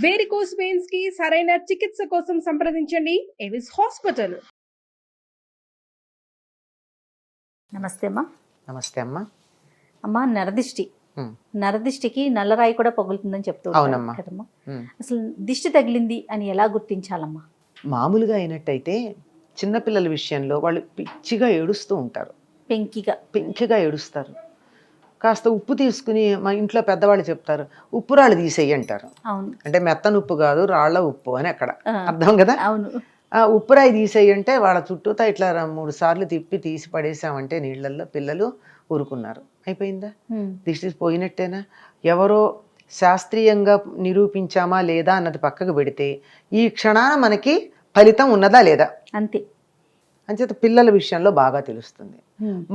Varicose veins కి సరైన చికిత్స కోసం సంప్రదించండి ఎవిస్ హాస్పిటల్. నమస్తే అమ్మా. నమస్తే అమ్మా. అమ్మా, నరదిష్టికి నల్లరాయి కూడా పగులుతుందని చెప్తూ అవునమ్మా కదమ్మా. అసలు దిష్టి తగిలింది అని ఎలా గుర్తించాలమ్మా? మామూలుగా అయినట్టయితే చిన్నపిల్లల విషయంలో వాళ్ళు పిచ్చిగా ఏడుస్తూ ఉంటారు, పెంకిగా ఏడుస్తారు. కాస్త ఉప్పు తీసుకుని మా ఇంట్లో పెద్దవాళ్ళు చెప్తారు, ఉప్పు రాళ్ళు తీసేయి అంటారు. అంటే మెత్తన ఉప్పు కాదు, రాళ్ల ఉప్పు అని అక్కడ అర్థం కదా. ఆ ఉప్పురాయి తీసేయి అంటే వాళ్ళ చుట్టూతా ఇట్లా 3 సార్లు తిప్పి తీసి పడేసామంటే నీళ్ళల్లో పిల్లలు ఊరుకున్నారు. అయిపోయిందా? దిష్టి పోయినట్టేనా? ఎవరో శాస్త్రీయంగా నిరూపించామా లేదా అన్నది పక్కకు పెడితే ఈ క్షణాన మనకి ఫలితం ఉన్నదా లేదా అంతే. అంచేత పిల్లల విషయంలో బాగా తెలుస్తుంది.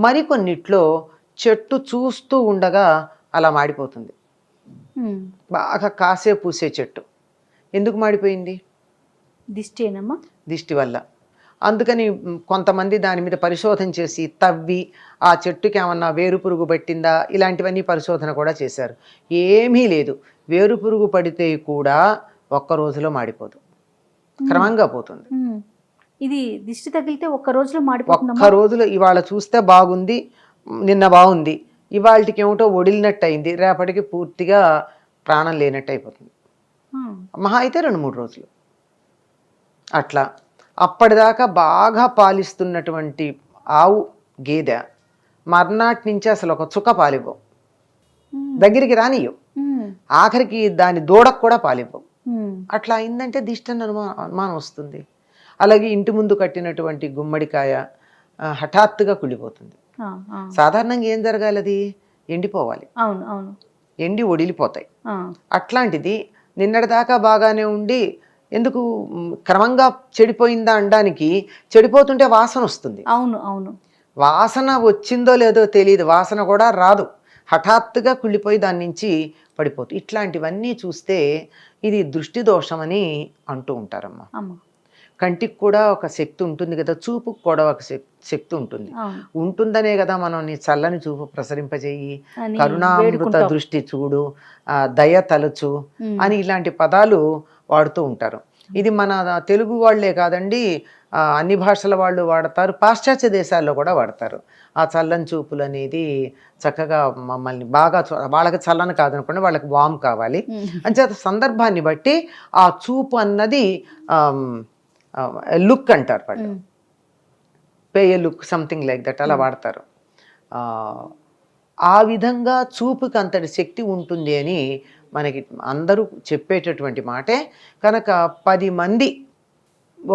మరికొన్నిట్లో చెట్టు చూస్తూ ఉండగా అలా మాడిపోతుంది. బాగా కాసే పూసే చెట్టు ఎందుకు మాడిపోయింది? దిష్టి వల్ల. అందుకని కొంతమంది దాని మీద పరిశోధన చేసి తవ్వి ఆ చెట్టుకి ఏమన్నా వేరు పురుగు పట్టిందా ఇలాంటివన్నీ పరిశోధన కూడా చేశారు. ఏమీ లేదు. వేరు పురుగు పడితే కూడా ఒక్క రోజులో మాడిపోదు, క్రమంగా పోతుంది. ఇది దిష్టి తగిలితే ఒక్క రోజులో మాడిపోతుంది. ఒక్క రోజులో ఇవాళ చూస్తే బాగుంది, నిన్న బాగుంది, ఇవాళకి ఏమిటో ఒడిలినట్టు అయింది, రేపటికి పూర్తిగా ప్రాణం లేనట్టు అయిపోతుంది. మహా అయితే 2-3 రోజులు అట్లా. అప్పటిదాకా బాగా పాలిస్తున్నటువంటి ఆవు గేదె మర్నాటి నుంచి అసలు ఒక చుక్క పాలివ్వవు, దగ్గరికి రానియవు, ఆఖరికి దాని దూడకు కూడా పాలివ్వవు. అట్లా అయిందంటే దిష్టి అనుమానం వస్తుంది. అలాగే ఇంటి ముందు కట్టినటువంటి గుమ్మడికాయ హఠాత్తుగా కుళ్ళిపోతుంది. సాధారణంగా ఏం జరగాలి? అది ఎండిపోవాలి, ఎండి ఒడిలిపోతాయి. అట్లాంటిది నిన్నటిదాకా బాగానే ఉండి ఎందుకు క్రమంగా చెడిపోయిందా అనడానికి, చెడిపోతుంటే వాసన వస్తుంది. వాసన వచ్చిందో లేదో తెలియదు, వాసన కూడా రాదు, హఠాత్తుగా కుళ్ళిపోయి దాని నుంచి పడిపోతుంది. ఇట్లాంటివన్నీ చూస్తే ఇది దృష్టి దోషమని అంటూ ఉంటారమ్మా. కంటికి కూడా ఒక శక్తి ఉంటుంది కదా, చూపుకు కూడా ఒక శక్తి ఉంటుంది. ఉంటుందనే కదా మనం నీ చల్లని చూపు ప్రసరింపజేయి, కరుణామృత దృష్టి చూడు, దయ తలచు అని ఇలాంటి పదాలు వాడుతూ ఉంటారు. ఇది మన తెలుగు వాళ్లే కాదండి, అన్ని భాషల వాళ్ళు వాడతారు, పాశ్చాత్య దేశాల్లో కూడా వాడతారు. ఆ చల్లని చూపులు అనేది చక్కగా మమ్మల్ని బాగా, వాళ్ళకి చల్లని కాదనుకోండి, వాళ్ళకి వామ్ కావాలి అంచేత సందర్భాన్ని బట్టి ఆ చూపు అన్నది లుక్ అంటారు వాళ్ళు, pay A look, something like that అలా వాడతారు. ఆ విధంగా చూపుకి అంతటి శక్తి ఉంటుంది అని మనకి అందరూ చెప్పేటటువంటి మాటే. కనుక 10 మంది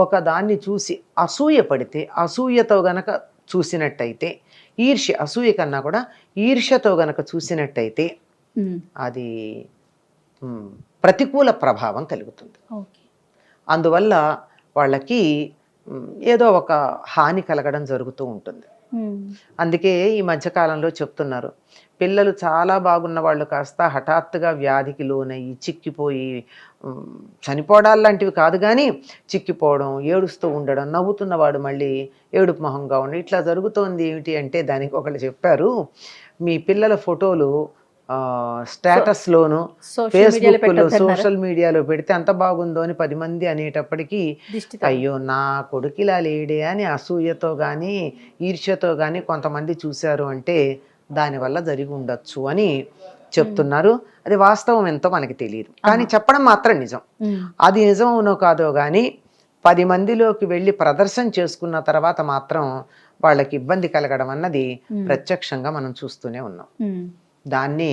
ఒక దాన్ని చూసి అసూయ పడితే, అసూయతో గనక చూసినట్టయితే, అసూయ కన్నా కూడా ఈర్ష్యతో గనక చూసినట్టయితే అది ప్రతికూల ప్రభావం కలుగుతుంది. అందువల్ల వాళ్ళకి ఏదో ఒక హాని కలగడం జరుగుతూ ఉంటుంది. అందుకే ఈ మధ్యకాలంలో చెప్తున్నారు, పిల్లలు చాలా బాగున్న వాళ్ళు కాస్త హఠాత్తుగా వ్యాధికి లోనయ్యి చిక్కిపోయి, చనిపోవడాలు లాంటివి కాదు కానీ చిక్కిపోవడం, ఏడుస్తూ ఉండడం, నవ్వుతున్నవాడు మళ్ళీ ఏడుపు మొహంగా ఉండడం, ఇట్లా జరుగుతోంది. ఏమిటి అంటే దానికి ఒకళ్ళు చెప్పారు, మీ పిల్లల ఫోటోలు స్టేటస్లోను ఫేస్బుక్లో సోషల్ మీడియాలో పెడితే అంత బాగుందో అని 10 మంది అనేటప్పటికీ అయ్యో నా కొడుకు ఇలా లేడే అని అసూయతో కానీ ఈర్ష్యతో కానీ కొంతమంది చూశారు అంటే దానివల్ల జరిగి ఉండొచ్చు అని చెప్తున్నారు. అది వాస్తవం ఎంతో మనకి తెలియదు, కానీ చెప్పడం మాత్రం నిజం. అది నిజం అవునో కాదో కానీ 10 మందిలోకి వెళ్ళి ప్రదర్శన చేసుకున్న తర్వాత మాత్రం వాళ్ళకి ఇబ్బంది కలగడం అన్నది ప్రత్యక్షంగా మనం చూస్తూనే ఉన్నాం. దాన్ని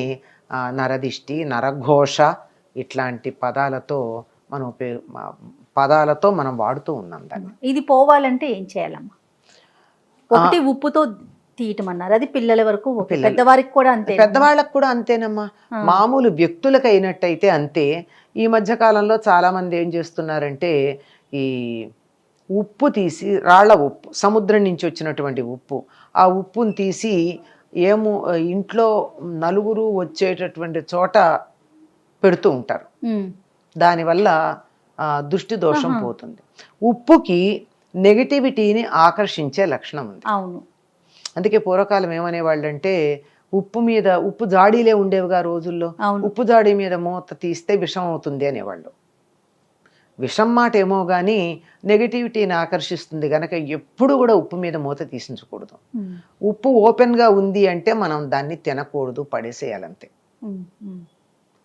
నరదిష్టి, నరఘోష ఇట్లాంటి పదాలతో మనం వాడుతూ ఉన్నాం దాన్ని. ఇది పోవాలంటే ఏం చేయాలమ్మా? ఒకటి ఉప్పుతో తీయటం అన్నారు, అది పిల్లల వరకు, పెద్దవారికి కూడా అంతే. పెద్దవాళ్ళకు కూడా అంతేనమ్మా. మామూలు వ్యక్తులకు అయినట్టయితే అంతే. ఈ మధ్య కాలంలో చాలా మంది ఏం చేస్తున్నారంటే ఈ ఉప్పు తీసి, రాళ్ల ఉప్పు, సముద్రం నుంచి వచ్చినటువంటి ఉప్పు, ఆ ఉప్పును తీసి ఇంట్లో నలుగురు వచ్చేటటువంటి చోట పెడుతూ ఉంటారు. దానివల్ల దృష్టి దోషం పోతుంది. ఉప్పుకి నెగటివిటీని ఆకర్షించే లక్షణం ఉంది. అందుకే పూర్వకాలం ఏమనేవాళ్ళు అంటే, ఉప్పు జాడీలే ఉండేవిగా రోజుల్లో, ఉప్పు జాడీ మీద మూత తీస్తే విషం అవుతుంది అనేవాళ్ళు. విషం మాట ఏమో కానీ నెగిటివిటీని ఆకర్షిస్తుంది కనుక ఎప్పుడు కూడా ఉప్పు మీద మూత తీసించకూడదు. ఉప్పు ఓపెన్గా ఉంది అంటే మనం దాన్ని తినకూడదు, పడేసేయాలంతే.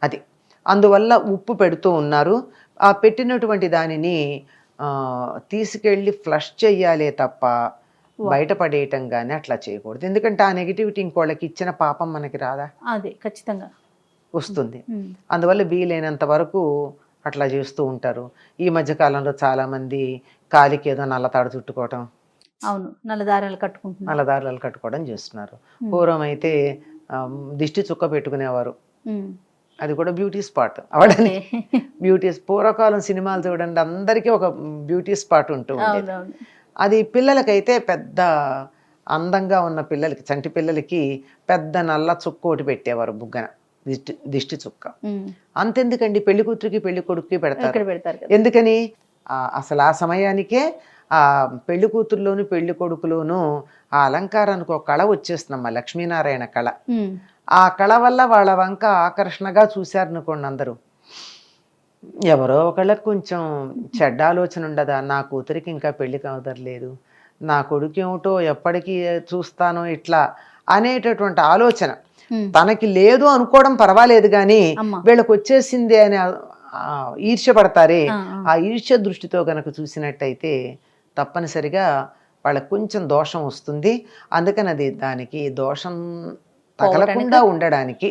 అది అందువల్ల ఉప్పు పెడుతూ ఉన్నారు. ఆ పెట్టినటువంటి దానిని తీసుకెళ్ళి ఫ్లష్ చెయ్యాలే తప్ప బయటపడేయటం కానీ అట్లా చేయకూడదు. ఎందుకంటే ఆ నెగిటివిటీ ఇంకోళ్ళకి ఇచ్చిన పాపం మనకి రాదా? అదే ఖచ్చితంగా వస్తుంది. అందువల్ల వీలైనంత వరకు అట్లా చేస్తూ ఉంటారు. ఈ మధ్య కాలంలో చాలా మంది కాలికి ఏదో నల్లతాడు చుట్టుకోవటం, అవును, నల్లదారాలు కట్టుకుంటున్నారు, నల్లదారాలు కట్టుకోవడం చేస్తున్నారు. పూర్వం అయితే దిష్టి చుక్క పెట్టుకునేవారు, అది కూడా బ్యూటీ స్పాట్ అవడని. బ్యూటీ పూర్వకాలం సినిమాలు చూడండి, అందరికీ ఒక బ్యూటీ స్పాట్ ఉంటూ ఉండేది. అది పిల్లలకైతే పెద్ద అందంగా ఉన్న పిల్లలకి, చంటి పిల్లలకి పెద్ద నల్ల చుక్క ఒకటి పెట్టేవారు, బుగ్గన దిష్టి చుక్క. అంతెందుకండి, పెళ్లి కూతురికి పెళ్లి కొడుకుకి పెడతారు. ఎందుకని? అసలు ఆ సమయానికే ఆ పెళ్లి కూతురులోను పెళ్లి కొడుకులోను ఆ అలంకారానికి ఒక కళ వచ్చేస్తుందమ్మా, లక్ష్మీనారాయణ కళ. ఆ కళ వల్ల వాళ్ళ వంక ఆకర్షణగా చూశారనుకోండి అందరూ. ఎవరో ఒకళ్ళకి కొంచెం చెడ్డ ఆలోచన ఉండదా, నా కూతురికి ఇంకా పెళ్లి కావదర్లేదు, నా కొడుకు ఏమిటో ఎప్పటికీ చూస్తానో ఇట్లా అనేటటువంటి ఆలోచన తనకి లేదు అనుకోవడం పర్వాలేదు, కానీ వీళ్ళకి వచ్చేసింది అని ఈర్ష్య పడతారే, ఆ ఈర్ష్య దృష్టితో గనక చూసినట్టయితే తప్పనిసరిగా వాళ్ళకి కొంచెం దోషం వస్తుంది. అందుకని అది దానికి దోషం తగలకుండా ఉండడానికి,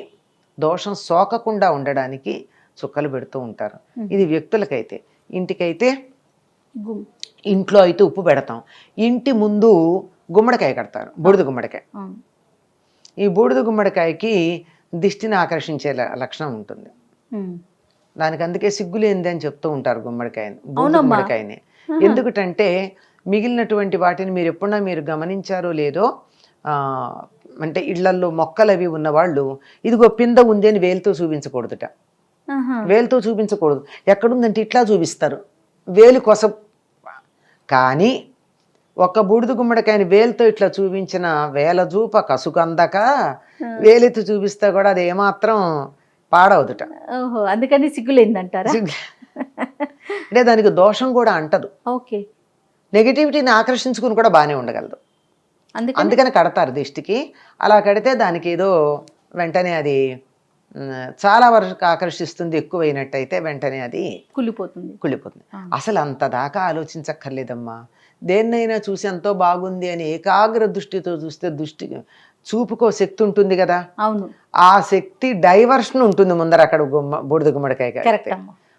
దోషం సోకకుండా ఉండడానికి చుక్కలు పెడుతూ ఉంటారు. ఇది వ్యక్తులకైతే. ఇంటికైతే ఇంట్లో అయితే ఉప్పు పెడతాం. ఇంటి ముందు గుమ్మడికాయ కడతారు, బూడిద గుమ్మడికాయ. ఈ బూడిద గుమ్మడికాయకి దిష్టిని ఆకర్షించే లక్షణం ఉంటుంది. దానికి అందుకే సిగ్గులేంది అని చెప్తూ ఉంటారు గుమ్మడికాయని, బూడిద గుమ్మడికాయని. ఎందుకంటే మిగిలినటువంటి వాటిని మీరు ఎప్పుడన్నా మీరు గమనించారో లేదో, అంటే ఇళ్లల్లో మొక్కలు అవి ఉన్నవాళ్ళు ఇదిగో పింద ఉంది అని వేలుతో చూపించకూడదుట. వేలుతో చూపించకూడదు. ఎక్కడుందంటే ఇట్లా చూపిస్తారు, వేలు కొస. కానీ ఒక్క బూడిద గుమ్మడికాయని వేలుతో ఇట్లా చూపించిన వేల చూప కసుకందక వేలెత్తి చూపిస్తే కూడా అది ఏమాత్రం పాడవదుట. అందుకని సిగ్గులేందంటారా? అంటే దానికి దోషం కూడా అంటదు. ఓకే, నెగిటివిటీని ఆకర్షించుకుని కూడా బాగానే ఉండగలదు. అందుకని కడతారు దిష్టికి. అలా కడితే దానికి ఏదో వెంటనే అది చాలా వరకు ఆకర్షిస్తుంది. ఎక్కువైనట్టయితే వెంటనే అది కుళ్ళిపోతుంది. అసలు అంత దాకా ఆలోచించక్కర్లేదమ్మా. దేన్నైనా చూసి ఎంతో బాగుంది అని ఏకాగ్ర దృష్టితో చూస్తే చూపుకో శక్తి ఉంటుంది కదా. అవును, ఆ శక్తి డైవర్షన్ ఉంటుంది ముందర. అక్కడ బూడిద గుమ్మడికాయ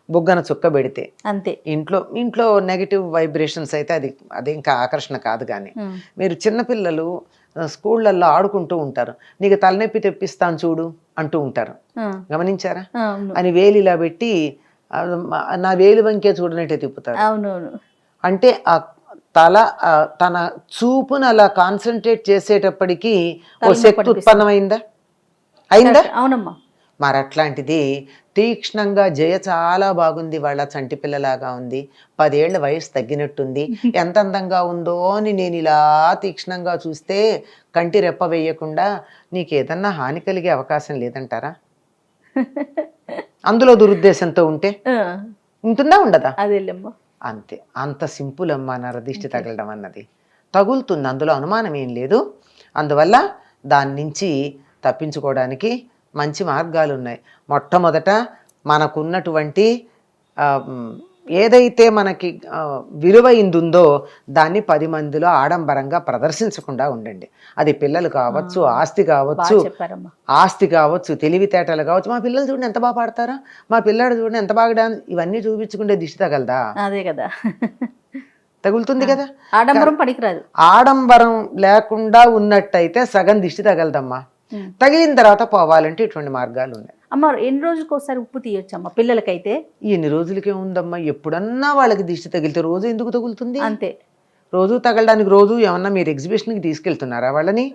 బుగ్గన చుక్క పెడితే అంతే. ఇంట్లో నెగిటివ్ వైబ్రేషన్స్ అయితే అది ఇంకా ఆకర్షణ కాదు. కానీ మీరు చిన్నపిల్లలు స్కూళ్ళల్లో ఆడుకుంటూ ఉంటారు, నీకు తలనొప్పి తెప్పిస్తాను చూడు అంటూ ఉంటారు, గమనించారా? అని వేలు ఇలా పెట్టి నా వేలు వంకే చూడనట్టే తిప్పుతారు. అంటే ఆ తన చూపును అలా కాన్సన్ట్రేట్ చేసేటప్పటికి ఓ శక్తి ఉత్పన్నమైందా? అయిందా? అవునమ్మా. మరి అట్లాంటిది తీక్ష్ణంగా జయ చాలా బాగుంది, వాళ్ళ చంటి పిల్లలాగా ఉంది, 10 ఏళ్ల వయసు తగ్గినట్టుంది, ఎంత అందంగా ఉందో అని నేను ఇలా తీక్ష్ణంగా చూస్తే కంటి రెప్ప వేయకుండా నీకు ఏదన్నా హాని కలిగే అవకాశం లేదంటారా? అందులో దురుద్దేశంతో ఉంటే ఉంటుందా, ఉండదా? అంతే. అంత సింపుల్ అమ్మా నరదిష్టి తగలడం అన్నది. తగులుతుంది, అందులో అనుమానం ఏం లేదు. అందువల్ల దాని నుంచి తప్పించుకోవడానికి మంచి మార్గాలు ఉన్నాయి. మొట్టమొదట మనకున్నటువంటి ఏదైతే మనకి విలువైందుందో దాన్ని 10 మందిలో ఆడంబరంగా ప్రదర్శించకుండా ఉండండి. అది పిల్లలు కావచ్చు, ఆస్తి కావచ్చు, తెలివితేటలు కావచ్చు. మా పిల్లలు చూడండి ఎంత బాగా పాడతారా, మా పిల్లాడు చూడండి ఎంత బాగా డాన్స్, ఇవన్నీ చూపించుకుంటే దిష్టి తగలదా? అదే కదా, తగులుతుంది కదా. ఆడంబరం పనికిరాదు. ఆడంబరం లేకుండా ఉన్నట్టయితే సగం దిష్టి తగలదమ్మా. తగిలిన తర్వాత పోవాలంటే ఇటువంటి మార్గాలు ఉన్నాయి. అమ్మ, ఎన్ని రోజులకు ఒకసారి ఉప్పు తీయొచ్చమ్మా పిల్లలకైతే? ఎన్ని రోజులకే ఉందమ్మా, ఎప్పుడన్నా వాళ్ళకి దిష్టి తగిలితే రోజు ఎందుకు తగులుతుంది? అంతే. రోజు తగలడానికి రోజు ఏమన్నా మీరు ఎగ్జిబిషన్కి తీసుకెళ్తున్నారా? వాళ్ళని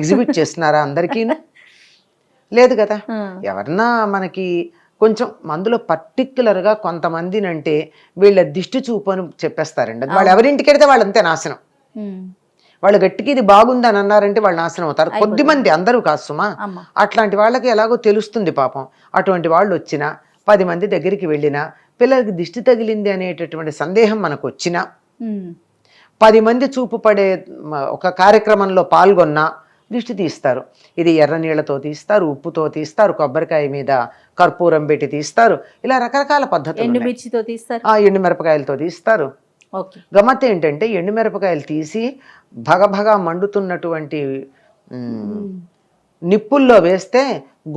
ఎగ్జిబిట్ చేస్తున్నారా? అందరికీ లేదు కదా. ఎవరన్నా మనకి కొంచెం మందులో పర్టిక్యులర్గా కొంతమందినంటే వీళ్ళ దిష్టి చూపు అని చెప్పేస్తారండి. వాళ్ళు ఎవరింటికి వెళ్తే వాళ్ళంతే నాశనం. వాళ్ళు గట్టికి ఇది బాగుందని అన్నారంటే వాళ్ళు నాశనం అవుతారు. కొద్దిమంది, అందరూ కాదు సుమా. అట్లాంటి వాళ్ళకి ఎలాగో తెలుస్తుంది పాపం. అటువంటి వాళ్ళు వచ్చినా 10 మంది దగ్గరికి వెళ్ళినా పిల్లలకి దిష్టి తగిలింది అనేటటువంటి సందేహం మనకు వచ్చినా, ఉమ్. 10 మంది చూపు పడే ఒక కార్యక్రమంలో పాల్గొన్నా దిష్టి తీస్తారు. ఇది ఎర్ర నీళ్లతో తీస్తారు, ఉప్పుతో తీస్తారు, కొబ్బరికాయ మీద కర్పూరం పెట్టి తీస్తారు. ఇలా రకరకాల పద్ధతులు ఉన్నాయి. ఎండుమిర్చితో తీస్తారు. ఎండుమిరపకాయలతో తీస్తారు. ఓకే. గమ్మత్ ఏంటంటే ఎండుమిరపకాయలు తీసి భగభగా మండుతున్నటువంటి నిప్పుల్లో వేస్తే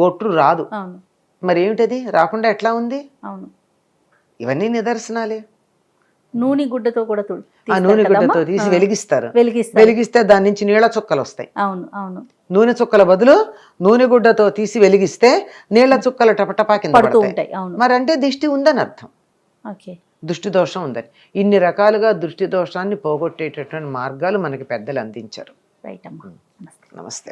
గొట్టు రాదు. అవును. మరి ఏమిటది రాకుండా ఎట్లా ఉంది? అవును. ఇవన్నీ నిదర్శనాలే. నూనె గుడ్డతో కూడా ఆ నూనె గుడ్డతో తీసి వెలిగిస్తారు. వెలిగిస్తే దాని నుంచి నీళ్ళ చుక్కలు వస్తాయి. అవును. అవును. నూనె చుక్కల బదులు నూనె గుడ్డతో తీసి వెలిగిస్తే నీళ్ల చుక్కలు టపటపా కింద పడతాయి. మరి అంటే దిష్టి ఉందని అర్థం. ఓకే. దృష్టి దోషం ఉందని. ఇన్ని రకాలుగా దృష్టి దోషాన్ని పోగొట్టేటటువంటి మార్గాలు మనకి పెద్దలు అందించారు. రైట్ అమ్మా. నమస్తే. నమస్తే.